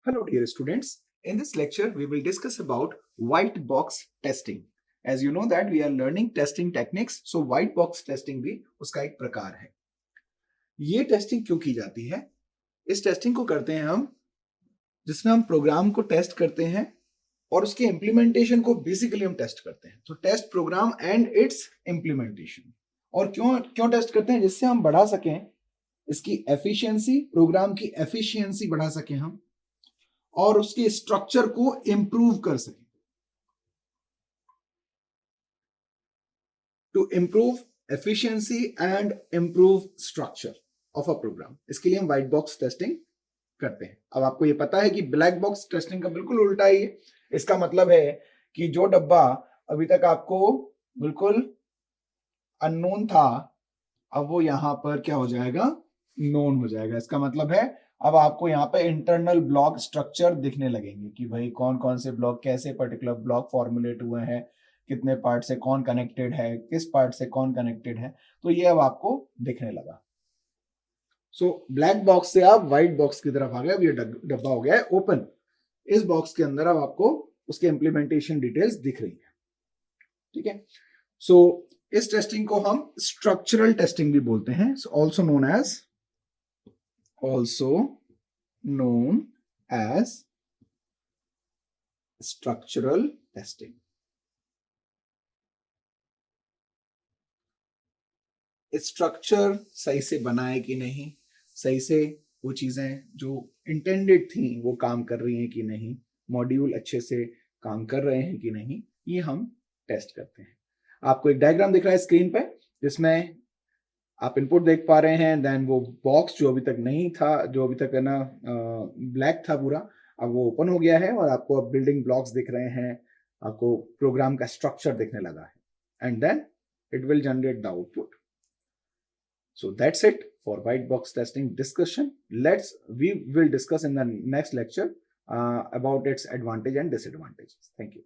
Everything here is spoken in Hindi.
Hello dear students. In this lecture we will discuss about white box testing. As you know that we are learning testing techniques, so white box testing भी उसका एक प्रकार है. ये टेस्टिंग क्यों की जाती है? इस टेस्टिंग को करते हैं हम जिसमें हम प्रोग्राम को टेस्ट करते हैं और उसके इम्प्लीमेंटेशन को बेसिकली हम टेस्ट करते हैं. तो test program and its implementation. और क्यों टेस्ट करते हैं? जिससे हम बढ़ा सकें इसकी एफिशिएंसी, प्रोग्राम की एफिशिएंसी बढ़ा सकें हम और उसके स्ट्रक्चर को इंप्रूव कर सकें. To improve efficiency and improve structure of a program, इसके लिए हम व्हाइट बॉक्स टेस्टिंग करते हैं. अब आपको ये पता है कि ब्लैक बॉक्स टेस्टिंग का बिल्कुल उल्टा ही है. इसका मतलब है कि जो डब्बा अभी तक आपको बिल्कुल अननोन था, अब वो यहां पर क्या हो जाएगा? नोन हो जाएगा. इसका मतलब है अब आपको यहाँ पे इंटरनल ब्लॉक स्ट्रक्चर दिखने लगेंगे कि भाई कौन कौन से ब्लॉक, कैसे पर्टिकुलर ब्लॉक फॉर्मुलेट हुए हैं, कितने पार्ट से कौन कनेक्टेड है, किस पार्ट से कौन कनेक्टेड है. तो ये अब आपको दिखने लगा. सो ब्लैक बॉक्स से आप व्हाइट बॉक्स की तरफ आ गए. अब ये डब्बा हो गया है ओपन. इस बॉक्स के अंदर अब आपको उसके इंप्लीमेंटेशन डिटेल्स दिख रही है. ठीक है. सो इस टेस्टिंग को हम स्ट्रक्चरल टेस्टिंग भी बोलते हैं. Also known as structural testing. Structure सही से बना है कि नहीं, सही से वो चीजें जो इंटेंडेड थी वो काम कर रही हैं कि नहीं, मॉड्यूल अच्छे से काम कर रहे हैं कि नहीं, ये हम टेस्ट करते हैं. आपको एक डायग्राम दिख रहा है स्क्रीन पे जिसमें आप इनपुट देख पा रहे हैं. देन वो बॉक्स जो अभी तक नहीं था, जो अभी तक है ना ब्लैक था पूरा, अब वो ओपन हो गया है और आपको अब बिल्डिंग ब्लॉक्स दिख रहे हैं, आपको प्रोग्राम का स्ट्रक्चर दिखने लगा है. And then it will generate the output. So that's it for white box testing discussion. We will discuss in the next lecture about its advantage and disadvantages. Thank you.